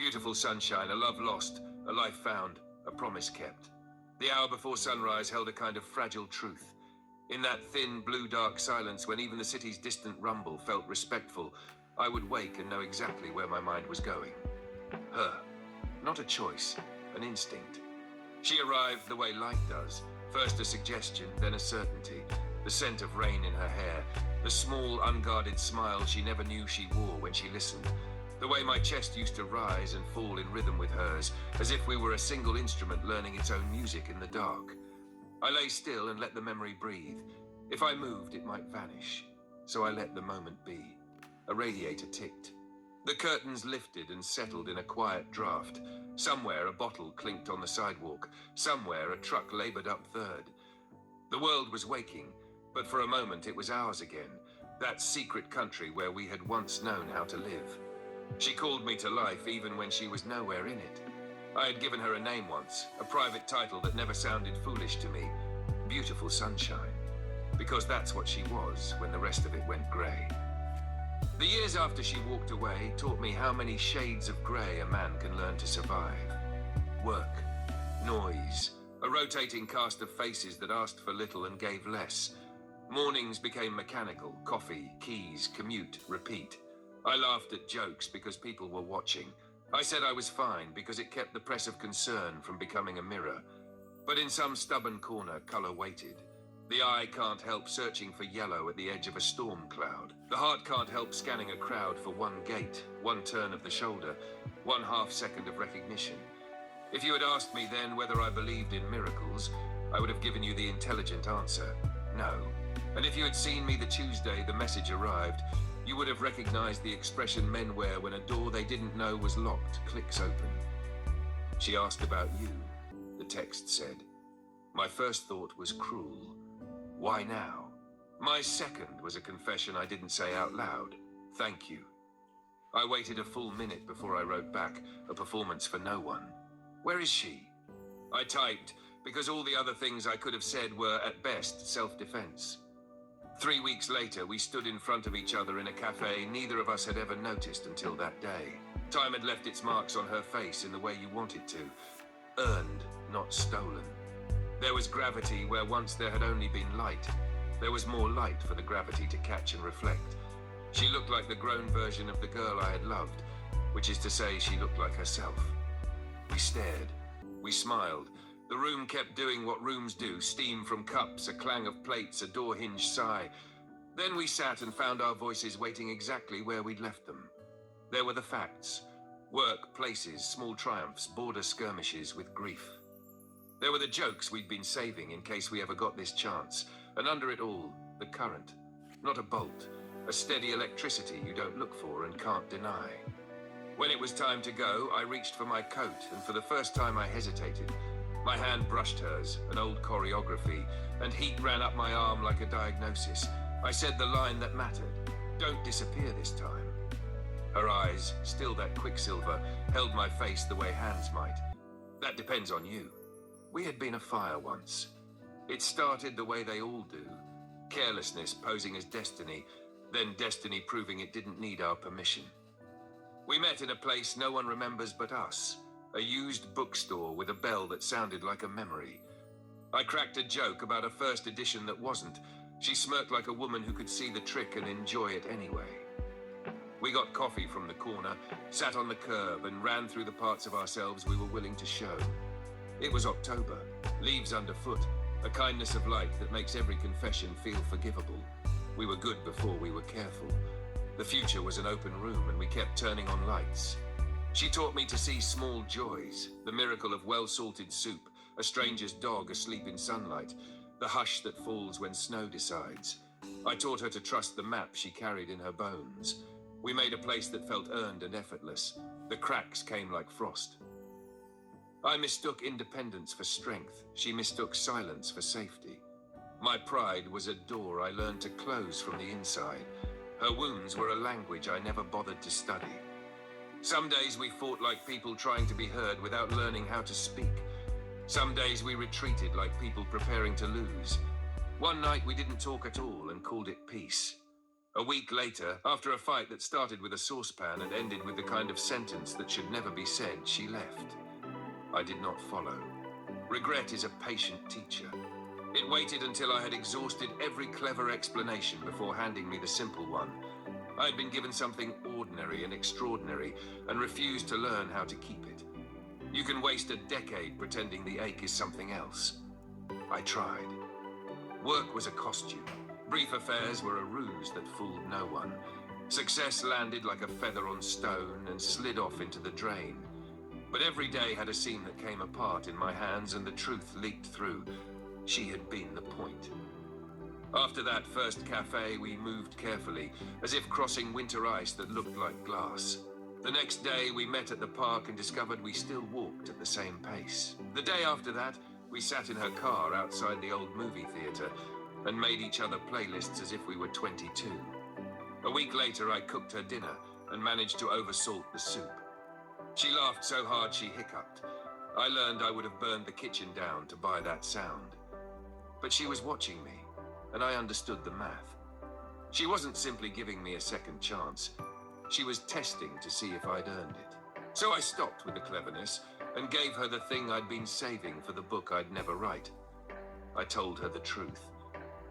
Beautiful sunshine, a love lost, a life found, a promise kept. The hour before sunrise held a kind of fragile truth. In that thin, blue-dark silence, when even the city's distant rumble felt respectful, I would wake and know exactly where my mind was going. Her. Not a choice, an instinct. She arrived the way light does. First a suggestion, then a certainty. The scent of rain in her hair, the small, unguarded smile she never knew she wore when she listened. The way my chest used to rise and fall in rhythm with hers, as if we were a single instrument learning its own music in the dark. I lay still and let the memory breathe. If I moved, it might vanish. So I let the moment be. A radiator ticked. The curtains lifted and settled in a quiet draft. Somewhere a bottle clinked on the sidewalk. Somewhere a truck labored up third. The world was waking, but for a moment it was ours again. That secret country where we had once known how to live. She called me to life even when she was nowhere in it. I had given her a name once, a private title that never sounded foolish to me. Beautiful Sunshine. Because that's what she was when the rest of it went grey. The years after she walked away taught me how many shades of grey a man can learn to survive. Work, noise, a rotating cast of faces that asked for little and gave less. Mornings became mechanical, coffee, keys, commute, repeat. I laughed at jokes because people were watching. I said I was fine because it kept the press of concern from becoming a mirror. But in some stubborn corner, colour waited. The eye can't help searching for yellow at the edge of a storm cloud. The heart can't help scanning a crowd for one gait, one turn of the shoulder, 1/2 second of recognition. If you had asked me then whether I believed in miracles, I would have given you the intelligent answer, no. And if you had seen me the Tuesday the message arrived, you would have recognized the expression men wear when a door they didn't know was locked clicks open. She asked about you, the text said. My first thought was cruel. Why now? My second was a confession I didn't say out loud. Thank you. I waited a full minute before I wrote back, a performance for no one. Where is she? I typed, because all the other things I could have said were, at best, self-defense. 3 weeks later, we stood in front of each other in a cafe neither of us had ever noticed until that day. Time had left its marks on her face in the way you want it to. Earned, not stolen. There was gravity where once there had only been light. There was more light for the gravity to catch and reflect. She looked like the grown version of the girl I had loved, which is to say she looked like herself. We stared. We smiled. The room kept doing what rooms do, steam from cups, a clang of plates, a door hinge sigh. Then we sat and found our voices waiting exactly where we'd left them. There were the facts. Work, places, small triumphs, border skirmishes with grief. There were the jokes we'd been saving in case we ever got this chance. And under it all, the current. Not a bolt, a steady electricity you don't look for and can't deny. When it was time to go, I reached for my coat, and for the first time I hesitated. My hand brushed hers, an old choreography, and heat ran up my arm like a diagnosis. I said the line that mattered. Don't disappear this time. Her eyes, still that quicksilver, held my face the way hands might. That depends on you. We had been a fire once. It started the way they all do. Carelessness posing as destiny, then destiny proving it didn't need our permission. We met in a place no one remembers but us. A used bookstore with a bell that sounded like a memory. I cracked a joke about a first edition that wasn't. She smirked like a woman who could see the trick and enjoy it anyway. We got coffee from the corner, sat on the curb, and ran through the parts of ourselves we were willing to show. It was October, leaves underfoot, a kindness of light that makes every confession feel forgivable. We were good before we were careful. The future was an open room and we kept turning on lights. She taught me to see small joys, the miracle of well-salted soup, a stranger's dog asleep in sunlight, the hush that falls when snow decides. I taught her to trust the map she carried in her bones. We made a place that felt earned and effortless. The cracks came like frost. I mistook independence for strength. She mistook silence for safety. My pride was a door I learned to close from the inside. Her wounds were a language I never bothered to study. Some days we fought like people trying to be heard without learning how to speak. Some days we retreated like people preparing to lose. One night we didn't talk at all and called it peace. A week later, after a fight that started with a saucepan and ended with the kind of sentence that should never be said, she left. I did not follow. Regret is a patient teacher. It waited until I had exhausted every clever explanation before handing me the simple one. I had been given something ordinary and extraordinary and refused to learn how to keep it. You can waste a decade pretending the ache is something else. I tried. Work was a costume. Brief affairs were a ruse that fooled no one. Success landed like a feather on stone and slid off into the drain. But every day had a seam that came apart in my hands and the truth leaked through. She had been the point. After that first cafe, we moved carefully, as if crossing winter ice that looked like glass. The next day, we met at the park and discovered we still walked at the same pace. The day after that, we sat in her car outside the old movie theater and made each other playlists as if we were 22. A week later, I cooked her dinner and managed to oversalt the soup. She laughed so hard she hiccuped. I learned I would have burned the kitchen down to buy that sound. But she was watching me, and I understood the math. She wasn't simply giving me a second chance. She was testing to see if I'd earned it. So I stopped with the cleverness and gave her the thing I'd been saving for the book I'd never write. I told her the truth.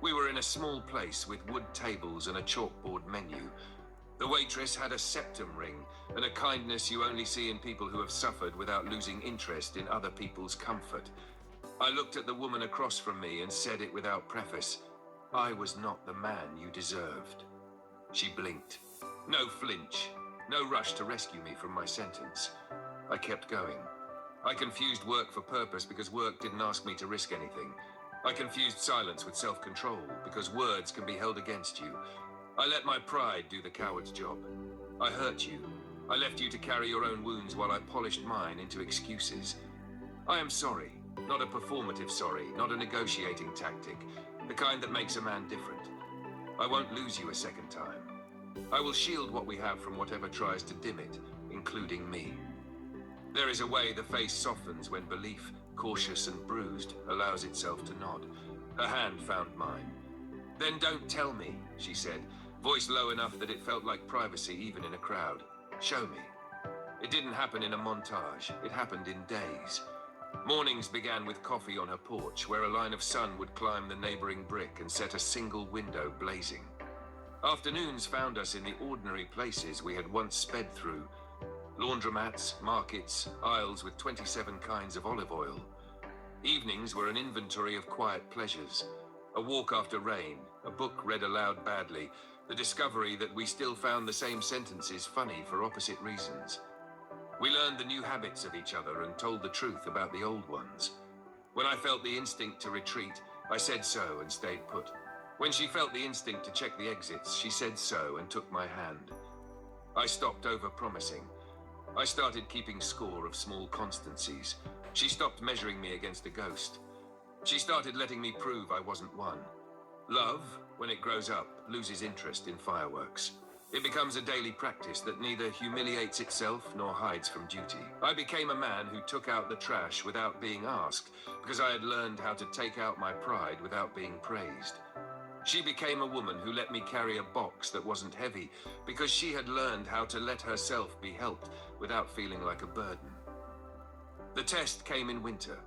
We were in a small place with wood tables and a chalkboard menu. The waitress had a septum ring and a kindness you only see in people who have suffered without losing interest in other people's comfort. I looked at the woman across from me and said it without preface. I was not the man you deserved. She blinked. No flinch, no rush to rescue me from my sentence. I kept going. I confused work for purpose because work didn't ask me to risk anything. I confused silence with self-control because words can be held against you. I let my pride do the coward's job. I hurt you. I left you to carry your own wounds while I polished mine into excuses. I am sorry, not a performative sorry, not a negotiating tactic, the kind that makes a man different. I won't lose you a second time. I will shield what we have from whatever tries to dim it, including me. There is a way the face softens when belief, cautious and bruised, allows itself to nod. Her hand found mine. Then don't tell me, she said, voice low enough that it felt like privacy even in a crowd. Show me. It didn't happen in a montage. It happened in days. Mornings began with coffee on her porch, where a line of sun would climb the neighboring brick and set a single window blazing. Afternoons found us in the ordinary places we had once sped through. Laundromats, markets, aisles with 27 kinds of olive oil. Evenings were an inventory of quiet pleasures. A walk after rain, a book read aloud badly, the discovery that we still found the same sentences funny for opposite reasons. We learned the new habits of each other and told the truth about the old ones. When I felt the instinct to retreat, I said so and stayed put. When she felt the instinct to check the exits, she said so and took my hand. I stopped over-promising. I started keeping score of small constancies. She stopped measuring me against a ghost. She started letting me prove I wasn't one. Love, when it grows up, loses interest in fireworks. It becomes a daily practice that neither humiliates itself nor hides from duty. I became a man who took out the trash without being asked, because I had learned how to take out my pride without being praised. She became a woman who let me carry a box that wasn't heavy, because she had learned how to let herself be helped without feeling like a burden. The test came in winter.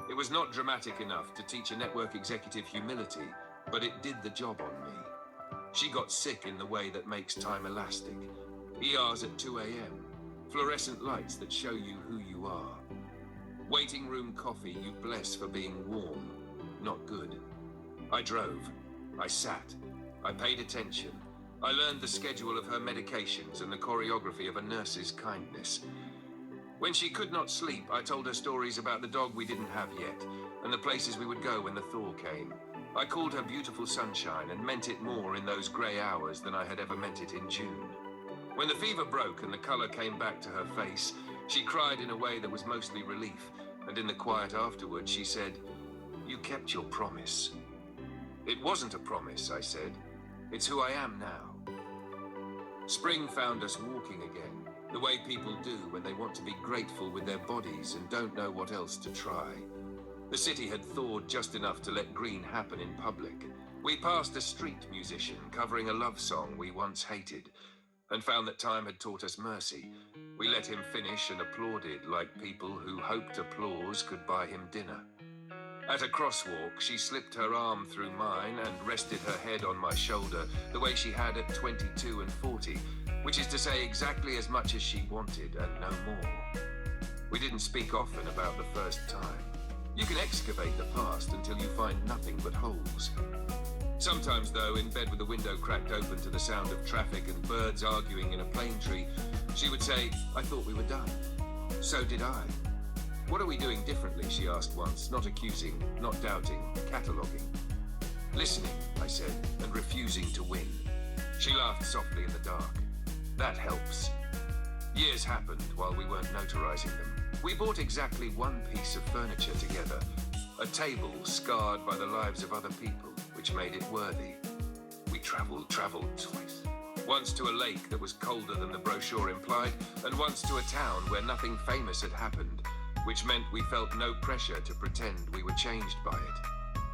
It was not dramatic enough to teach a network executive humility, but it did the job on me. She got sick in the way that makes time elastic. ERs at 2 a.m. Fluorescent lights that show you who you are. Waiting room coffee you bless for being warm, not good. I drove. I sat. I paid attention. I learned the schedule of her medications and the choreography of a nurse's kindness. When she could not sleep, I told her stories about the dog we didn't have yet, and the places we would go when the thaw came. I called her beautiful sunshine and meant it more in those grey hours than I had ever meant it in June. When the fever broke and the colour came back to her face, she cried in a way that was mostly relief, and in the quiet afterward she said, "You kept your promise." "It wasn't a promise," I said. "It's who I am now." Spring found us walking again, the way people do when they want to be grateful with their bodies and don't know what else to try. The city had thawed just enough to let green happen in public. We passed a street musician covering a love song we once hated, and found that time had taught us mercy. We let him finish and applauded like people who hoped applause could buy him dinner. At a crosswalk, she slipped her arm through mine and rested her head on my shoulder the way she had at 22 and 40, which is to say exactly as much as she wanted and no more. We didn't speak often about the first time. You can excavate the past until you find nothing but holes. Sometimes, though, in bed with the window cracked open to the sound of traffic and birds arguing in a plane tree, she would say, "I thought we were done." So did I. "What are we doing differently?" she asked once, not accusing, not doubting, cataloguing. "Listening," I said, "and refusing to win." She laughed softly in the dark. "That helps." Years happened while we weren't notarizing them. We bought exactly one piece of furniture together, a table scarred by the lives of other people, which made it worthy. We traveled twice. Once to a lake that was colder than the brochure implied, and once to a town where nothing famous had happened, which meant we felt no pressure to pretend we were changed by it.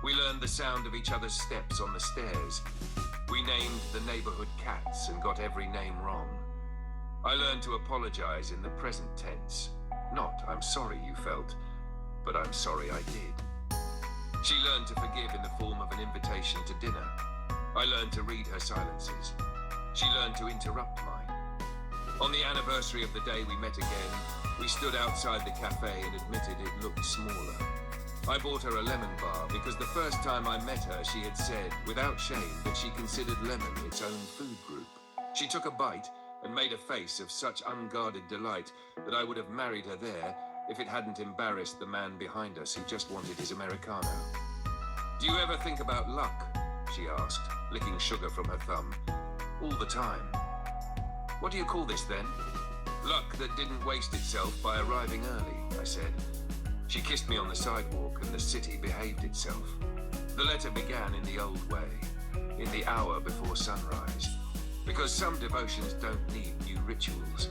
We learned the sound of each other's steps on the stairs. We named the neighborhood cats and got every name wrong. I learned to apologize in the present tense. Not, "I'm sorry you felt," but "I'm sorry I did." She learned to forgive in the form of an invitation to dinner. I learned to read her silences. She learned to interrupt mine. On the anniversary of the day we met again, we stood outside the cafe and admitted it looked smaller. I bought her a lemon bar because the first time I met her, she had said, without shame, that she considered lemon its own food group. She took a bite and made a face of such unguarded delight that I would have married her there if it hadn't embarrassed the man behind us who just wanted his Americano. "Do you ever think about luck?" she asked, licking sugar from her thumb. "All the time." "What do you call this then?" "Luck that didn't waste itself by arriving early," I said. She kissed me on the sidewalk and the city behaved itself. The letter began in the old way, in the hour before sunrise. Because some devotions don't need new rituals.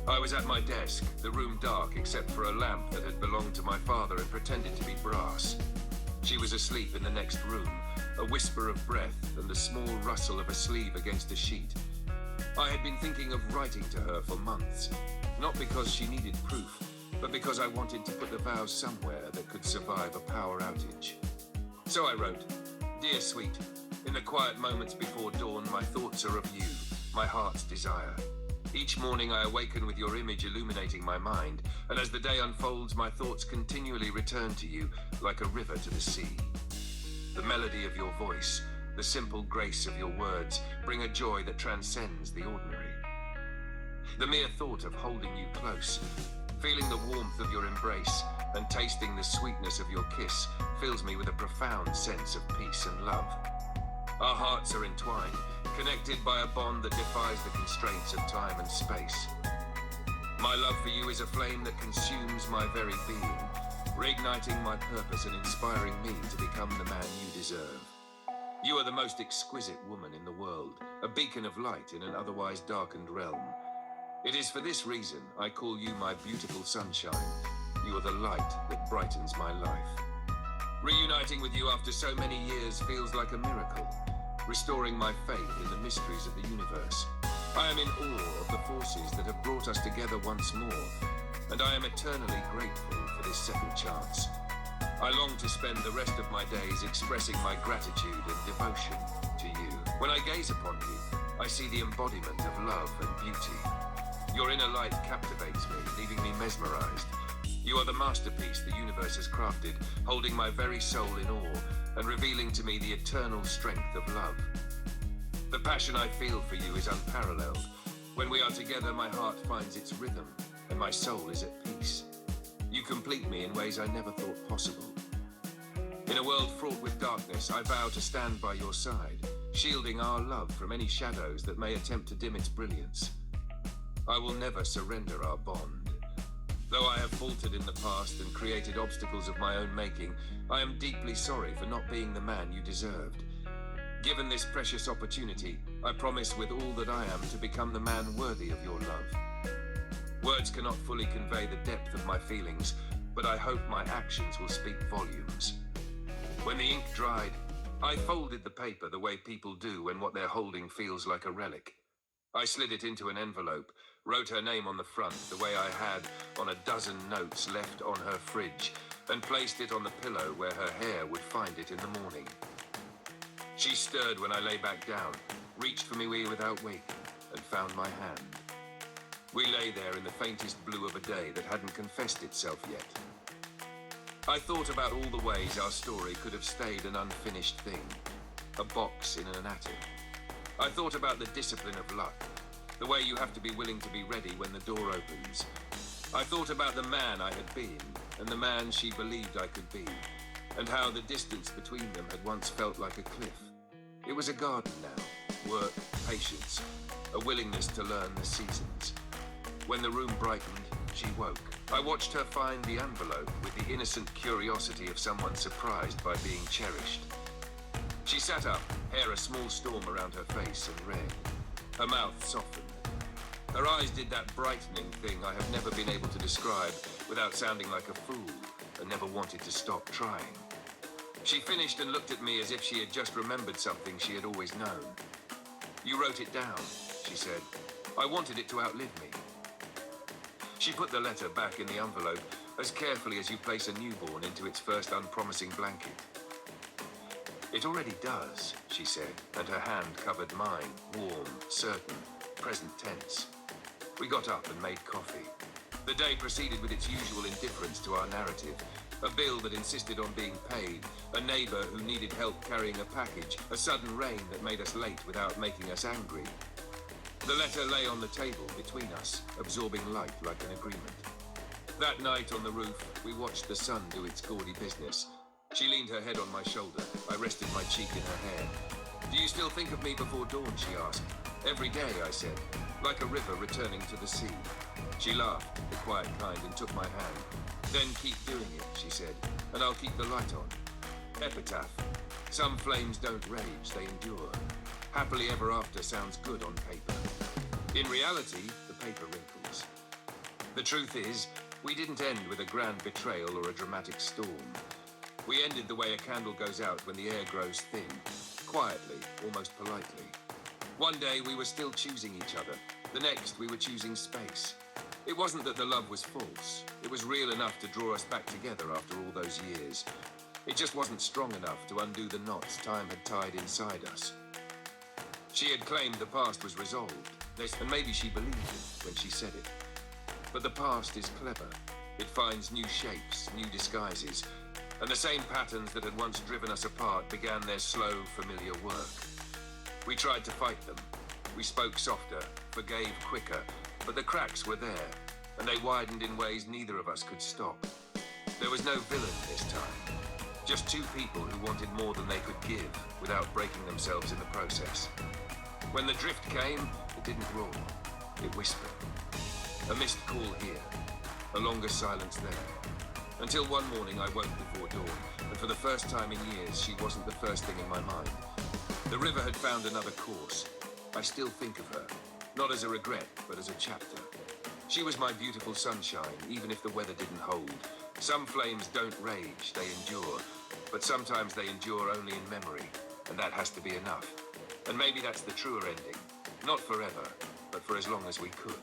I was at my desk, the room dark except for a lamp that had belonged to my father and pretended to be brass. She was asleep in the next room, a whisper of breath and the small rustle of a sleeve against a sheet. I had been thinking of writing to her for months, not because she needed proof, but because I wanted to put the vows somewhere that could survive a power outage. So I wrote, "Dear sweet, in the quiet moments before dawn, my thoughts are of you, my heart's desire. Each morning I awaken with your image illuminating my mind, and as the day unfolds, my thoughts continually return to you like a river to the sea. The melody of your voice, the simple grace of your words, bring a joy that transcends the ordinary. The mere thought of holding you close, feeling the warmth of your embrace, and tasting the sweetness of your kiss fills me with a profound sense of peace and love. Our hearts are entwined, connected by a bond that defies the constraints of time and space. My love for you is a flame that consumes my very being, reigniting my purpose and inspiring me to become the man you deserve. You are the most exquisite woman in the world, a beacon of light in an otherwise darkened realm. It is for this reason I call you my beautiful sunshine. You are the light that brightens my life. Reuniting with you after so many years feels like a miracle, restoring my faith in the mysteries of the universe. I am in awe of the forces that have brought us together once more, and I am eternally grateful for this second chance. I long to spend the rest of my days expressing my gratitude and devotion to you. When I gaze upon you, I see the embodiment of love and beauty. Your inner light captivates me, leaving me mesmerized. You are the masterpiece the universe has crafted, holding my very soul in awe and revealing to me the eternal strength of love. The passion I feel for you is unparalleled. When we are together, my heart finds its rhythm and my soul is at peace. You complete me in ways I never thought possible. In a world fraught with darkness, I vow to stand by your side, shielding our love from any shadows that may attempt to dim its brilliance. I will never surrender our bond. Though I have faltered in the past and created obstacles of my own making, I am deeply sorry for not being the man you deserved. Given this precious opportunity, I promise with all that I am to become the man worthy of your love. Words cannot fully convey the depth of my feelings, but I hope my actions will speak volumes. When the ink dried, I folded the paper the way people do when what they're holding feels like a relic. I slid it into an envelope, wrote her name on the front the way I had on a dozen notes left on her fridge, and placed it on the pillow where her hair would find it in the morning. She stirred when I lay back down, reached for me without waiting, and found my hand. We lay there in the faintest blue of a day that hadn't confessed itself yet. I thought about all the ways our story could have stayed an unfinished thing, a box in an attic. I thought about the discipline of luck, the way you have to be willing to be ready when the door opens. I thought about the man I had been, and the man she believed I could be, and how the distance between them had once felt like a cliff. It was a garden now, work, patience, a willingness to learn the seasons. When the room brightened, she woke. I watched her find the envelope with the innocent curiosity of someone surprised by being cherished. She sat up, hair a small storm around her face, and read. Her mouth softened. Her eyes did that brightening thing I have never been able to describe without sounding like a fool, and never wanted to stop trying. She finished and looked at me as if she had just remembered something she had always known. "You wrote it down," she said. "I wanted it to outlive me." She put the letter back in the envelope as carefully as you place a newborn into its first unpromising blanket. "It already does," she said, and her hand covered mine, warm, certain, present tense. We got up and made coffee. The day proceeded with its usual indifference to our narrative. A bill that insisted on being paid, a neighbor who needed help carrying a package, a sudden rain that made us late without making us angry. The letter lay on the table between us, absorbing light like an agreement. That night on the roof, we watched the sun do its gaudy business. She leaned her head on my shoulder. I rested my cheek in her hair. "Do you still think of me before dawn?" she asked. "Every day," I said, "like a river returning to the sea." She laughed, the quiet kind, and took my hand. "Then keep doing it," she said, "and I'll keep the light on." Epitaph. Some flames don't rage, they endure. Happily ever after sounds good on paper. In reality, the paper wrinkles. The truth is, we didn't end with a grand betrayal or a dramatic storm. We ended the way a candle goes out when the air grows thin, quietly, almost politely. One day we were still choosing each other. The next we were choosing space. It wasn't that the love was false. It was real enough to draw us back together after all those years. It just wasn't strong enough to undo the knots time had tied inside us. She had claimed the past was resolved, and maybe she believed it when she said it. But the past is clever. It finds new shapes, new disguises, and the same patterns that had once driven us apart began their slow, familiar work. We tried to fight them. We spoke softer, forgave quicker, but the cracks were there, and they widened in ways neither of us could stop. There was no villain this time, just two people who wanted more than they could give without breaking themselves in the process. When the drift came, it didn't roar, it whispered. A missed call here, a longer silence there. Until one morning I woke before dawn, and for the first time in years, she wasn't the first thing in my mind. The river had found another course. I still think of her, not as a regret, but as a chapter. She was my beautiful sunshine, even if the weather didn't hold. Some flames don't rage, they endure, but sometimes they endure only in memory, and that has to be enough. And maybe that's the truer ending, not forever, but for as long as we could.